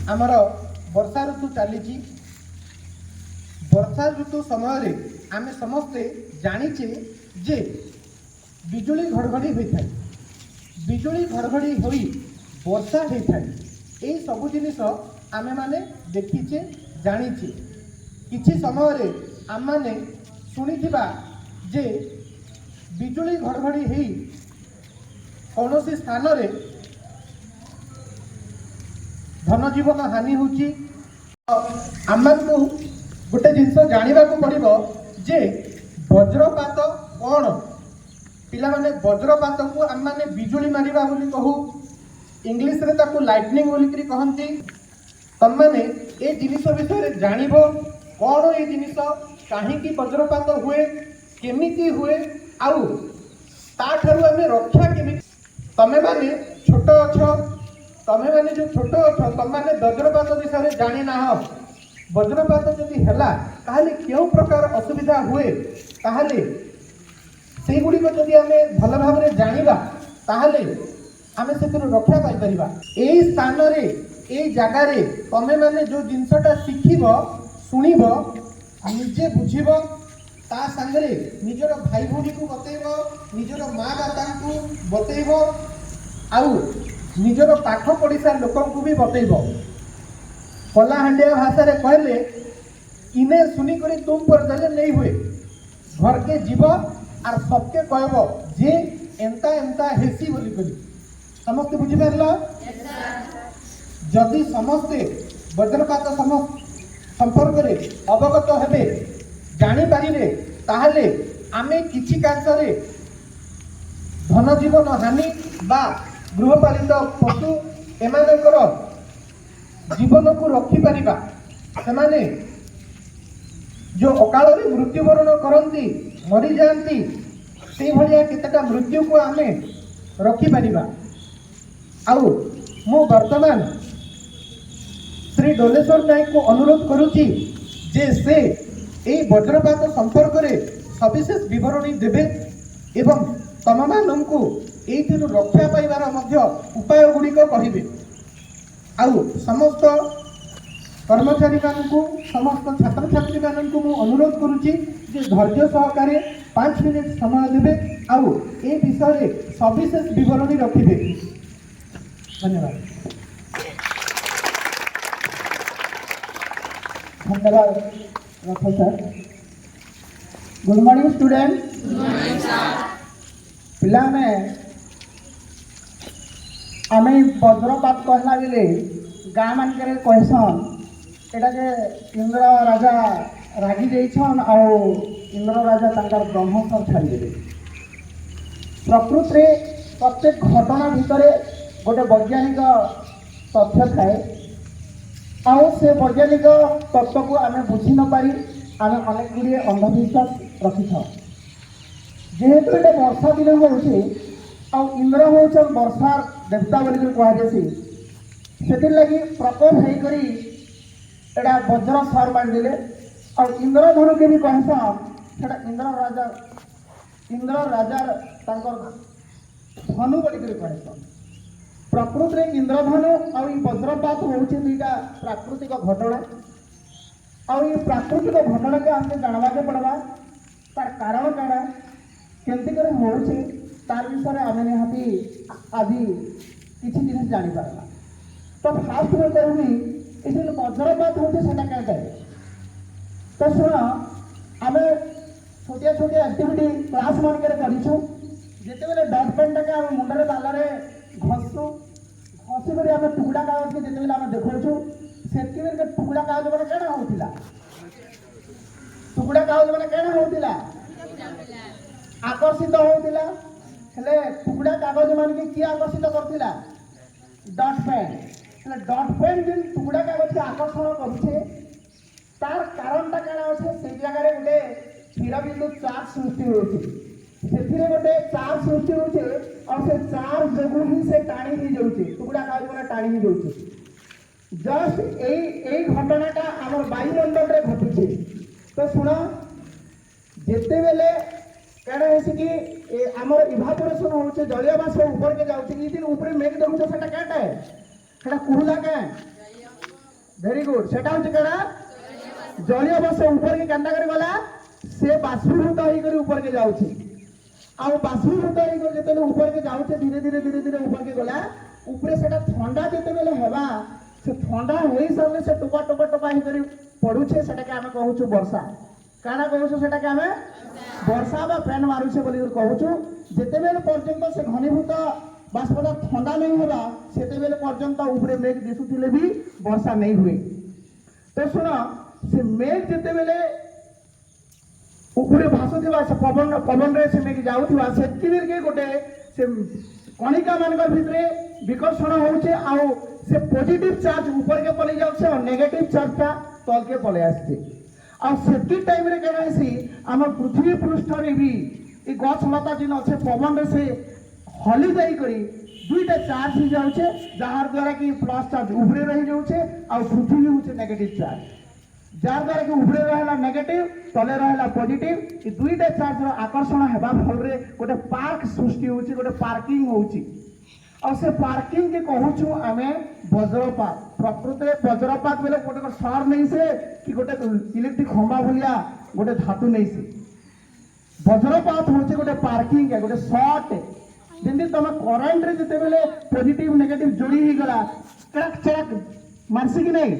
आमर वर्षा ऋतु चली। वर्षा ऋतु समय आम समस्ते जानीचे जे बिजुली घड़घड़ी होता है। बिजुली घड़घड़ी हो वर्षा होता है। यही सब जिनिस आमे माने देखीचे जानीचे। किछि समय आम माने शुणिथिबा जे बिजुली घड़घड़ी हो कौनसी स्थान रे धन जीवन हानि होची। आम को गोटे जिनस जानवा पड़ो जे वज्रपात कौन। पिला माने वज्रपात को आम माने बिजुली मारिबा बोली कहू, इंग्लिश रे ताकू लाइटनिंग बोली कहती। तम माने ए जिनिस विषय जानिबो कौन ए जिनिस कहीं वज्रपात हुए केमिति हुए आउ ताठारु आमे रक्षा केमिति। तमे माने छोट अछ, तमे माने जो छोट अछ तम माने वज्रपात विषय जानी ना। वज्रपात जदि हैला ताहले केउ प्रकार असुविधा हुए ताहले से गुड़िक जदि आमे भल भाव में जानिबा ताहले आमे सेतिर रक्षा पाई परिबा। एई स्थान रे एई जगह रे तमे माने जो जिनसटा शिखिबो सुनिबो निजे बुझिबो ता संगरे निजर भाई भौणी को बतेइबो, निजर माँ बापा को बतेइबो आउ निजर पाख पड़िसा लोक को भी बतेइबो। कलाहांडिया भाषा रे कहले इने सुनी करी तुम पर जले नहीं हुए घर के जीव आर सबके कहब जे एंता एंता हेसी बोली करी। समस्त बुझी पारल? जदि समस्ते वज्रपात संपर्क रे अवगत हेबे जानी पारिबे ताहले आमे किछि कांसरे धन जीवन हानि बा गृहपालित पशु एमानकर जीवन को रखी पारिबा। सेमाने जो अकाल रे मृत्युवरण करती मरी जाती से भलिया केतेटा मृत्यु को आमे रखी पारिबा। आउ मु वर्तमान श्री डोलेश्वर नायक को अनुरोध करुची जे से ए वज्रपात संपर्क रे सविशेष विवरणी देबे एवं तम माननकु एथिरु रक्षा पाइबार मध्य उपाय गुड़िक कहिबे। आउ समस्त कर्मचारी मानकु समस्त छात्र छात्री मानकु मु अनुरोध करुची जे धैर्य सहकारे 5 मिनिट समय देबे आउ ए विषय रे सविशेष विवरणी रखिबे। धन्यवाद। धन्यवाद professor. Good morning student. Good morning sir. पिला में आमे वज्रपात कहला बेले गाँ मानकर कहसन एटा जे इंद्र राजा रागी जाइछन आउ इंद्र राजा तांकर ब्रह्मस्त्र छाड़ी देले। प्रकृति रे प्रत्येक घटना भितर गोटे वैज्ञानिक तथ्य थाए आउ से वैज्ञानिक तत्व को आमे बुझी न पारी आमे अनेक गुड़िए अंधविश्वास रखी था। जेहेतु ये वर्षा दिन होउछे आउ इंद्र होउछन वर्षा देवता बोली कहुसी से लगी प्रकोप होकर एटा वज्र सर मार देले और इंद्र धनु के भी कहसन सेटा इंद्र राजा धनु बोली कहसन। प्रकृति रे इंद्रधनु और वज्रपात होउछे दुईटा प्राकृतिक घटना और ये प्राकृतिक घटना के हमके जानवा के पड़वा तार कारण काना केमती करे होउछे तार विषय आमे निहाती आज किसी जिनिस जानी पारला। तो फास्ट में कहूनी इसे वज्रपात होउछे सेटा कहते तो सुन आमे छोटिया छोटिया एक्टिविटी क्लास मान के करिछु जेते बेले डट पेन टाके हम मुंडरे तालारे घसु घसी कर आमे टुकड़ा कागज के जेते बेले आमे देखौछु सेति बेले टुकड़ा कागज माने केना होतिला। टुकड़ा कागज माने केना होतिला आकर्षित होतिला। हेले टुकड़ा कागज मान के की आकर्षित करतिला डट पेन। हेले डट पेन जिन टुकड़ा कागज के आकर्षण करछे तार कारणटा केना होछे से जगह रे गोटे स्थिर बिंदु चार्ज सृष्टि होछि। सेथिरे गोटे चार्ज सृष्टि होछि और से चार्ज जगु ही से टाणी ही जाउछि टुकड़ा कागज माने टाणी ही जाउछि। जस्ट एई घटनाटा हमर वायुमंडल रे घटुछि। तो सुनो जेते बेले केना हेछि कि हमर इवापोरेशन होछि जलीय बाष्प ऊपर के जाउछि। ई दिन ऊपर मेघ देखुछ सेटा केटा है सेटा कुहुला के वेरी गुड सेटा होचे केना जलीय बस ऊपर के केंदा कर गला से बाष्पीभूत होई कर ऊपर के जाउची आ बाष्पीभूत होई कर जते ऊपर के जाउचे धीरे धीरे ऊपर के गला ऊपर सेटा ठंडा जते बेले हेबा से ठंडा होई सरले से टोपा टोपा टोपा ही कर पडुछे सेटा के हमें कहूछु वर्षा काना कहूछु सेटा के हमें वर्षा बा फैन मारुछे बोली कहूछु जते बेले पर्यंत से घनीभूत बाष्पटा ठंडा नहीं होगा सेते बेले पर्यंत ऊपर मेघ दिसुथिले भी वर्षा नहीं हुए तो सुनो से मेघ जते बेले ऊपर भासुथिबा से पवन रे से मेघ जाउथिबा सेति बेर के गोटे से कणिका मानकर भितरे विकर्षण होउछे आउ से पॉजिटिव चार्ज ऊपर के पले जाउछे और नेगेटिव चार्ज का तल के पले आछे आ सेति टाइम रे केना आसी हम पृथ्वी पृष्ठ रे भी ई गछ लता जिन अच्छे पवन रे से हली जाई करी दुईटा चार्ज हो जाउछे जहार द्वारा कि प्लस चार्ज ऊपरे रही जाउछे और पृथ्वी होउछे नेगेटिव चार्ज जार द्वारा कि ऊपरे रहला नेगेटिव तले रहला पॉजिटिव ई दुईटा चार्ज रो आकर्षण हेबा फल रे गोटे पार्क सृष्टि होउछी गोटे पार्किंग होउछी और से पार्किंग के कहूछु आमे वज्रपात प्रकृति रे वज्रपात बेले गोटे सर नहीं से कि गोटे इलेक्ट्रिक खंबा भलिया गोटे धातु नहीं से वज्रपात होउछी गोटे पार्किंग है गोटे शॉर्ट जेंति तमे करंट रे जते बेले पॉजिटिव नेगेटिव जोड़ी ही गला चड़क चड़क मानसी कि नहीं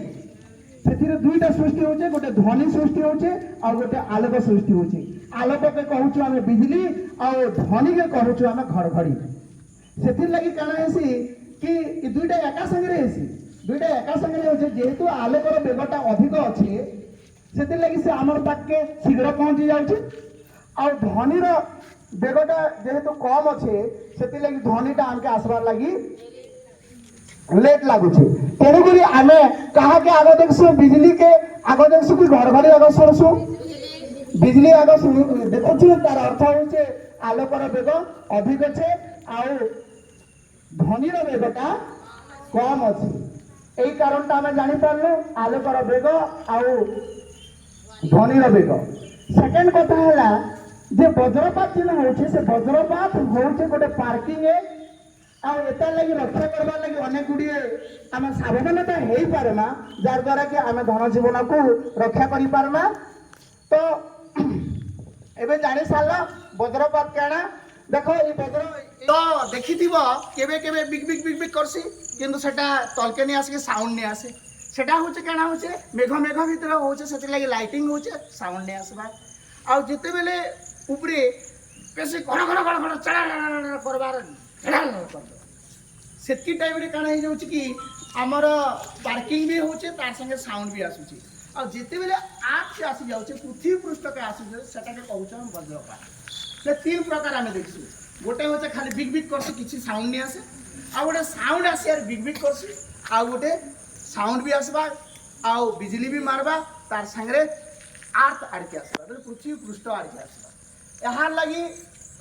सेथिरे दुईटा सृष्टि होचे गोटे ध्वनि सृष्टि होचे और गोटे आलोक सृष्टि होचे आलोक के कहूछु आमे बिजली और ध्वनि के कहूछु आमे घड़घड़ी सेथिर लागि काना हेसी कि ई दुईटा एका संगे हेसी दुईटा एका संगे होचे जेहेतु आलोकर बेगटा अधिक अछि सेथिर लागि से हमर पाक के शीघ्र पहुंची जाउछि और ध्वनिर बेगटा जेहेतु कम अच्छे से लगी ध्वनिटा आमके आसबार लगी लेट लगुचे तेणुक आम कहा के आग देखसु बिजली के आग देखसु कि घड़घड़ी आग शुणसु बिजली आग देखु तार अर्थ हो आलोकर बेग अधिक अच्छे आउ ध्वनिर बेगटा कम अच्छे यही कारण आम जापारू आलोकर बेग आउ ध्वनिर बेग सेकेंड कथा है जे वज्रपात जिन होचे से वज्रपात होचे गोटे पार्किंग है आ एता लगी रक्षा करबा लगी अनेक गुडिए आम सावधानता हेई पारमा जार द्वारा कि आम धन जीवन को रक्षा करि पारमा तो एबे जानि साला वज्रपात केना देखो ई वज्र तो देखिथिबो केबे केबे बिग बिग बिग बिग करसी किंतु सेटा तलके नि आसे साउंड नि आसे सेटा होचे केना होचे मेघ मेघ भीतर होचे सेति लगी लाइटिंग होचे साउंड नि आसबा आ जते बेले ऊपरे कैसे घड़ घड़ घड़ घड़ चढ़ा करबार सेती टाइम रे काना हे जाउची कि हमर पार्किंग भी होचे तार संगे साउंड भी आसुची आ जेते बेले आग से आसी जाउचे पृथ्वी पृष्ठ के आसी सेटा के कहउछ हम वज्रपात से तीन प्रकार हमें देखछु गोटे होचे खाली बिग बिग करसी किछि साउंड नै आसे आ गोटे साउंड आसी यार बिग बिग करसी आ गोटे साउंड भी आसबा आ बिजली भी मारबा तार संगे आर्थ आड़के आसबा पृथ्वी पृष्ठ आड़के आसबा यार लगी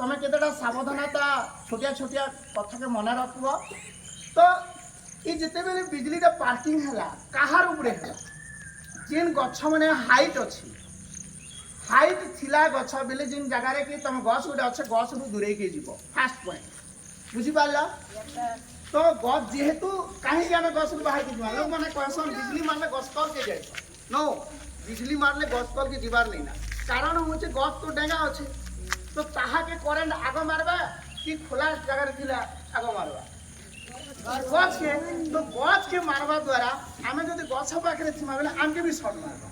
तुम केतेटा सावधानता छोटिया छोटिया कथा के मन रखब तो ये जिते बेले बिजली पार्किंग है कहार उपरे है जिन गछ मैंने हाइट अच्छी हाइट थिला गछ बेले जिन जगार कि तुम गछ गोटे अच्छे गछ रु दूरे के जीव फास्ट पॉइंट बुझीपार तो गछ जेहेतु कहीं आम गछ रु बाहर के जीवा लोग मैंने कहसन बिजली मारले गछ तल के जाए नो बिजली मारले गछ तल के जीवार नहीं ना कारण हूँ गछ तो डेंगा अच्छे तो ताहा के करेंट आग मारबा कि खोला जगह थिला आग मारबा गछ के तो गछ के मारबा द्वारा आमे जदि गछ पाखरे थिमा बेले आमके भी शॉट मारबा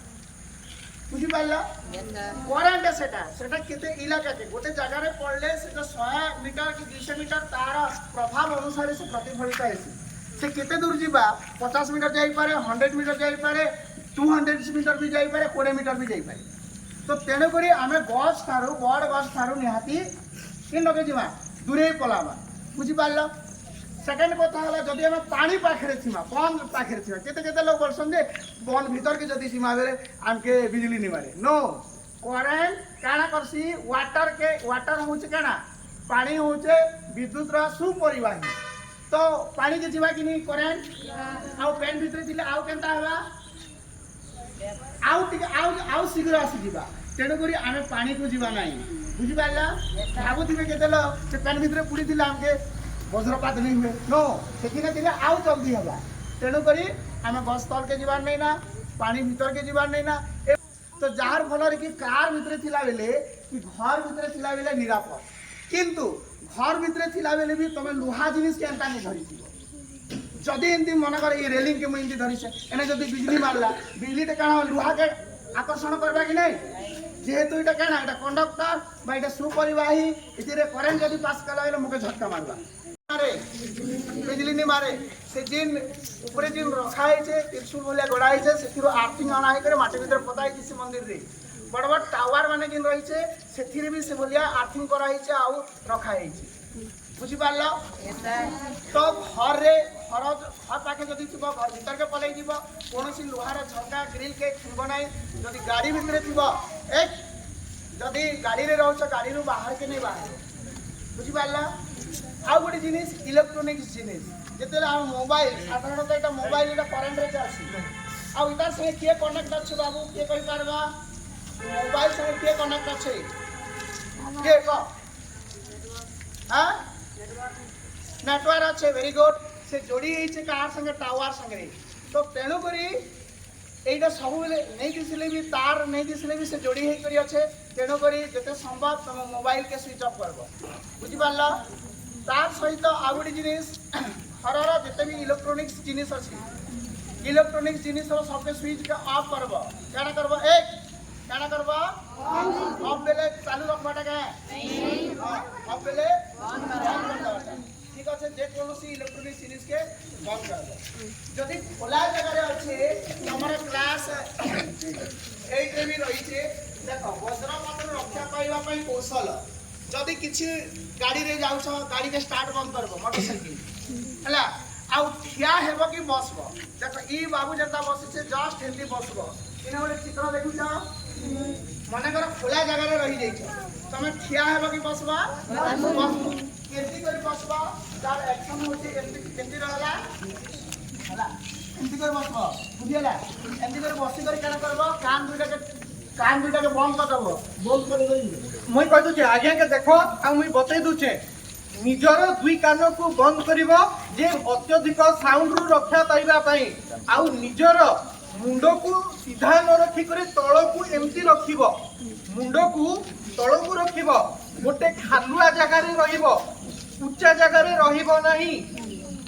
बुझी पाइला करेंट सेटा सेटा केते इलाका के गोटे जगह रे पड़ले से तो 100 मीटर कि 200 मीटर तार प्रभाव अनुसार से प्रतिफलित हेसी से केते दूर जीवा 50 मीटर जाई पारे 100 मीटर जाई पारे 200 मीटर भी जाई पारे 20 मीटर भी जाई पारे तो तेणुक आम गछ ठारू बड़ गछ ठारू निहाती कि लगे जीवा दूरे पलावा बुझीपार सेकेंड कथा है जदि आम पानी पाखे थीमा बन पाखे थीमा केते केते लोग बोलसन जे बन भीतर के जदि सीमा बेले आमके बिजली नहीं मारे नो करेंट काना करसी वाटर होचे काना पानी होचे विद्युत रा सुपरिवाही तो पानी के जीवा कि नहीं करेंट आउ पेन भीतर थिले आउ केनता हेबा आउ शीघ्र आसी जीवा तेणुक आम पानी को जीवा ना बुझीपार भावुवे केते लोग से पेन भीतर पुड़ी थिला आमके वज्रपात नहीं हुए नो से आउ जल्दी हवा तेणु करी आम गछ तल के जीवार नहीं ना पानी भीतर के जीवार नहीं ना तो जार फल कि कार भितर थिला बेले कि घर भितर थिला बेले निरापद किंतु घर भितर थिला बेले भी तुम लुहा जिनिस के एंता नहीं धरी जदि एमती मन कर ये रेलिंग के मुझे धरी एने जदि बिजली मारला बिजली काण लुहा के आकर्षण करवा कि नहीं जेहेतु ये क्या ना कंडक्टर बा सुपरिवाही इतने करेन्ट जब पास कला मुझे झटका मारवा मारे बिजली नहीं मारे से जिन ऊपर जिन रखाई त्रिशूल भाया गढ़ाई से आर्थिंग अना माटी भर पता से मंदिर रे बड़ बड़ टावर मान जिन रही से भी से भाया आर्थिंग कराई आउ रखाई बुझीपार तो घर घर पाखे जब थी घर भीतर के पलि कौन लुहार झरका ग्रिल के थीब ना जदि गाड़ी भितर थी एक जदि गाड़ी रे रोच गाड़ी रू बाहर के नहीं बाहर बुझीपार आउ गोटे जिनिस इलेक्ट्रोनिक्स जिनिस जिते मोबाइल साधारणतः यहाँ मोबाइल यहाँ करेन्ट रे चलसी आउ इतार संगे किए कनेक्ट अच्छे बाबू किए कही पारबा मोबाइल संगे किए कनेक्ट अच्छे किए कह हाँ नेटवर्क अच्छे वेरी गुड से जोड़ी कार संगे टावर संगे तो तेणुक यहाँ सब नहीं दिशले भी तार नहीं दिशले भी से जोड़ी होकर अच्छे तेणुक जिते संभव तुम मोबाइल के स्विच ऑफ कर बुझीपार तार सहित आउ गोटे जिनिस घर जिते भी इलेक्ट्रोनिक्स जिनिस अच्छी इलेक्ट्रोनिक्स जिनिस सबके स्विच के ऑफ करब क्या करब एक क्या करब ऑफ बेले चालू रखवाटा क्या ऑफ बेले ठीक अच्छे जेकोसी इलेक्ट्रोनिक्स जिनिस के बंद कर जदि खोला जगह अच्छे तुम क्लास 8 भी रही देख वज्रपत्र रक्षा पाइबापी कौशल जदि किसी गाड़ी रे जाऊछ गाड़ी के स्टार्ट बंद करब मोटरसाइकिल है आउ ठिया हेब कि बसब देख ई बाबू जेता बसी जस्ट एमती बसब इन गोटे चित्र देखुच मन कर खोला जगह रही जाइछ तुम ठिया हेब कि बसबा केमती कर बसबा तार एक्शन होची केमती रहला हला एमती कर बसबा बुझिला एमती कर बसी कर केना करबो कान दुइटा के बंद कर दबो बंद कर दई मुई कह दूचे आज्ञा के देखो आ मुई बतई दूचे निजर दुई कान को बंद करिवो जे अत्यधिक साउंड रु रक्षा पाइबा पई आ निजर मुंड को सीधा न रखी करे तळ को एमती रखिबो मुंड को तळ को रखिबो गोटे खालुआ जगह रे रहिबो उच्चा जगह रे रहिबो नाही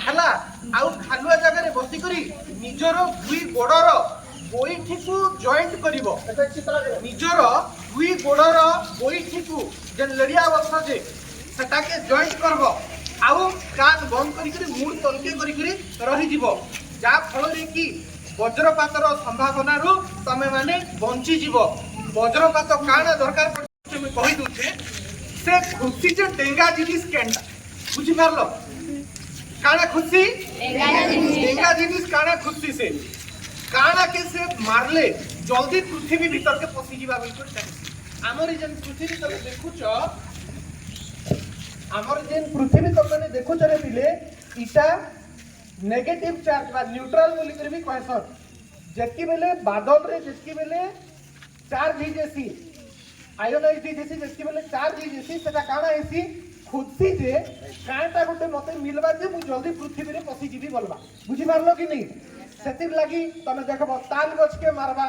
हला आ खालुआ जगह रे बसी करी निजर दुई गोडर गोईठी को जॉइंट करिवो निजर दुई गोडर गोईठी को जे लड़िया बस जे सेटा के जॉइंट करबो आउ कान बंद करी करी मुंड तलके करी करी रही जीवो जा फल रे की वज्रपातर संभावना रु तमे माने बंची जीवो वज्रपात काना दरकार पड़े मैं कहि दूचे से खुशी जे डेंगा जिनिस केंटा बुझी पारलो काना खुशी डेंगा जिनिस काना खुशी से काना के से मारले जल्दी पृथ्वी भीतर के पसी जीवा बिल्कुल चाहिए हमर जेन पृथ्वी तक देखुच हमर जेन पृथ्वी तक ने देखुच रे पिले इटा नेगेटिव चार्ज बा न्यूट्रल बोली कर भी कहसन जेकी बेले बादल रे जेकी बेले चार्ज ही जैसी आयोनाइज जैसी जेकी बेले चार्ज ही जैसी सेटा काना हेसी खुशी जे काटा गोटे मते मिलबा जे मु जल्दी पृथ्वी रे पसी जीवी बोलबा बुझी मारलो कि नहीं सेतिर लागी तमे देखबो ताल गछ के मारबा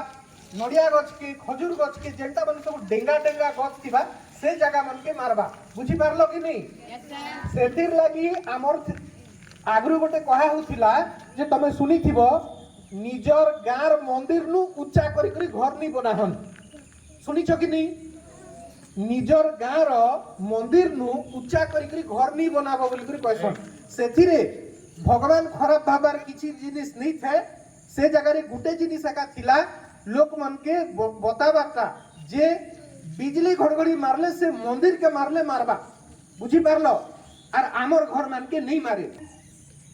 नडिया गछ के खजूर गछ के जेंटा बन सब डेंगा डेंगा गछ थिबा से जगह मन के मारबा बुझी पारलो कि नहीं सेतिर लागी हमर आगरु गोटे कहा होथिला जे तमे सुनी थिबो निजर गार मंदिर नु ऊंचा करी करी घर नहीं बनाहन सुनिछो कि नहीं निजर गार मंदिर नु ऊंचा करी करी घर नहीं बनाबो बोली करी कहसन सेथिरे भगवान खराब भाबार किछि जिनिस नहीं थे से जगह रे गुटे जिनिस एका थिला लोक मन के बताबाका जे बिजली घड़घड़ी मारले से मंदिर के मारले मारबा बुझी पारलो आर आमर घर मान के नहीं मारे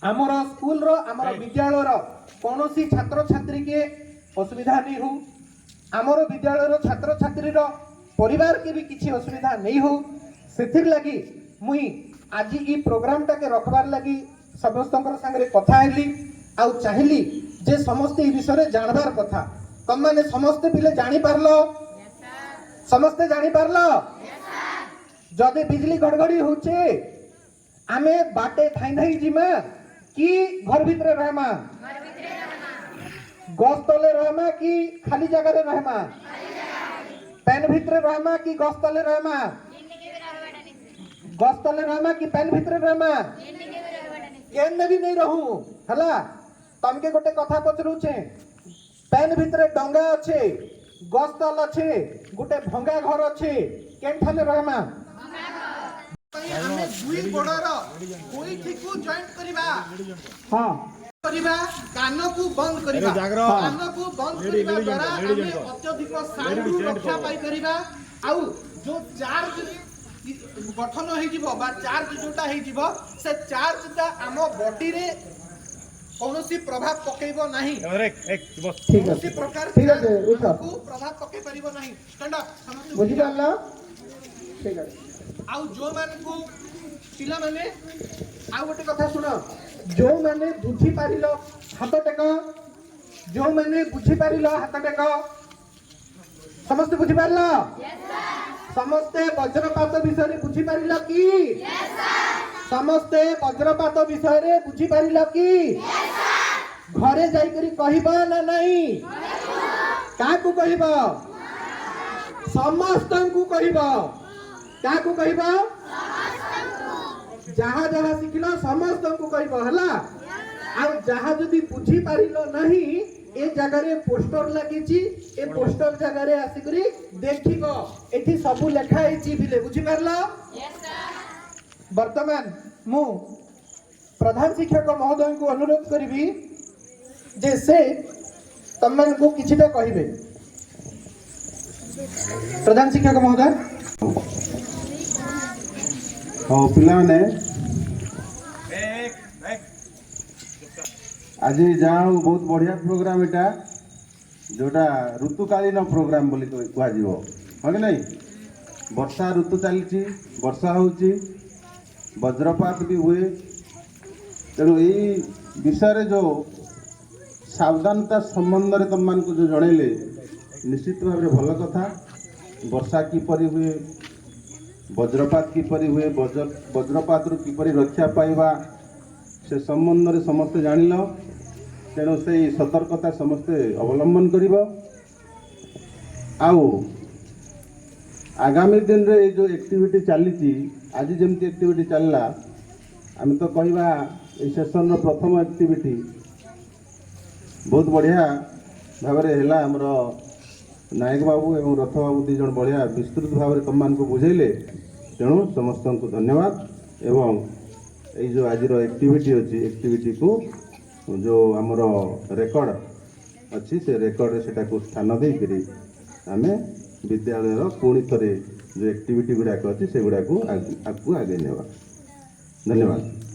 आमर स्कूल रो आमर विद्यालय रो कोनोसी छात्र छात्री के असुविधा नहीं हो आमर विद्यालय रो छात्र छात्री रो परिवार के भी किछि असुविधा नहीं हो सेथिर लगी मुई आज ई प्रोग्राम टा के रखबार लगी समस्तकर संगे कथा हेली आउ चाहली जे समस्त ई विषय रे जानबार कथा तुम माने समस्त पिले जानी पारलो समस्ते जानी पारलो जदि बिजली घड़घड़ी होचे आमे बाटे थाई थाई जिमा कि घर भितर रहमा गछ तले रहमा कि खाली जगह रे रहमा पेन भितर रहमा कि गछ तले रहमा गछ तले रहमा कि पेन भितर रहमा केन भी नहीं रहू हला तमके गोटे कथा पचरुछे पेन भितर डंगा अच्छे गछ तल अच्छे गोटे भंगा घर अच्छे केन ठाले रहमा हमें दुई गोड़र कोई ठीकु जॉइंट करिबा हाँ करिबा कान को बंद करिबा कान को बंद करिबा द्वारा हमें अत्यधिक साउंड रक्षा पाई करिबा आउ जो चार्ज गठन होई जिवो बा चार्ज जोटा होई जिवो से चार्ज ता आमो बॉडी रे कौनसी प्रभाव पकेइबो नहीं ठीक कौनसी है प्रकार ठीक है उठ को प्रभाव पके परिबो नहीं स्टैंड अप बुझी पारला ठीक है आउ जो मान को पिला माने आउ गोटे कथा सुनो जो माने बुझी पारिलो हाथ टेक जो माने बुझी पारिलो हाथ टेक समस्त बुझी पारलो समस्ते वज्रपात विषय रे बुझी पारिलो कि समस्ते वज्रपात विषय रे बुझी पारिलो कि घरे जाई करी कहिबा ना नहीं काकू कहिबा समस्तंकु कहिबा काकू कहिबा जहाँ जहाँ शिखिल समस्त को कह हला आ जहाँ जदि बुझी पारिल नहीं ए जगह रे पोस्टर लगी ए पोस्टर जगह रे आसिकरी देखिबो एठी सब लेखा हेची बिले बुझी पारला वर्तमान मु प्रधान शिक्षक महोदय को अनुरोध करिबी जे से तमन को किछिटा कहिबे प्रधान शिक्षक महोदय हाँ पिलाने आज जहाँ बहुत बढ़िया प्रोग्राम एटा जोटा ऋतुकालीन प्रोग्राम बोली कह हाँ कि नहीं वर्षा ऋतु चली वर्षा होची वज्रपात भी हुए तेणु यही विषय जो सावधानता संबंध में तुम मान को जो जनइले निश्चित भाव में भल कथा वर्षा किपरि हुए वज्रपात किपरि हुए वज्रपात रु किपरि रक्षा पाइबा से संबंध में समस्ते जानिल तेणु से सतर्कता समस्ते अवलंबन करिब आउ आगामी दिन रे जो एक्टिविटी चली आज जमती एक्टिविटी चलला आम तो कहवा ये सेशन रो प्रथम एक्टिविटी बहुत बढ़िया भाव है आमर नायक बाबू एवं रथ बाबू दी जन बढ़िया विस्तृत भाव में तुम को बुझेले तेणु समस्त को धन्यवाद एवं ये जो आज एक्टिविटी अच्छी एक्टिविटी को जो आमर रेकर्ड अच्छी से रेकर्ड से स्थान देकर आम विद्यालय पुणी थे जो एक्टिविटी गुड़ाक अच्छी से गुड़ाक आगे नेवा धन्यवाद।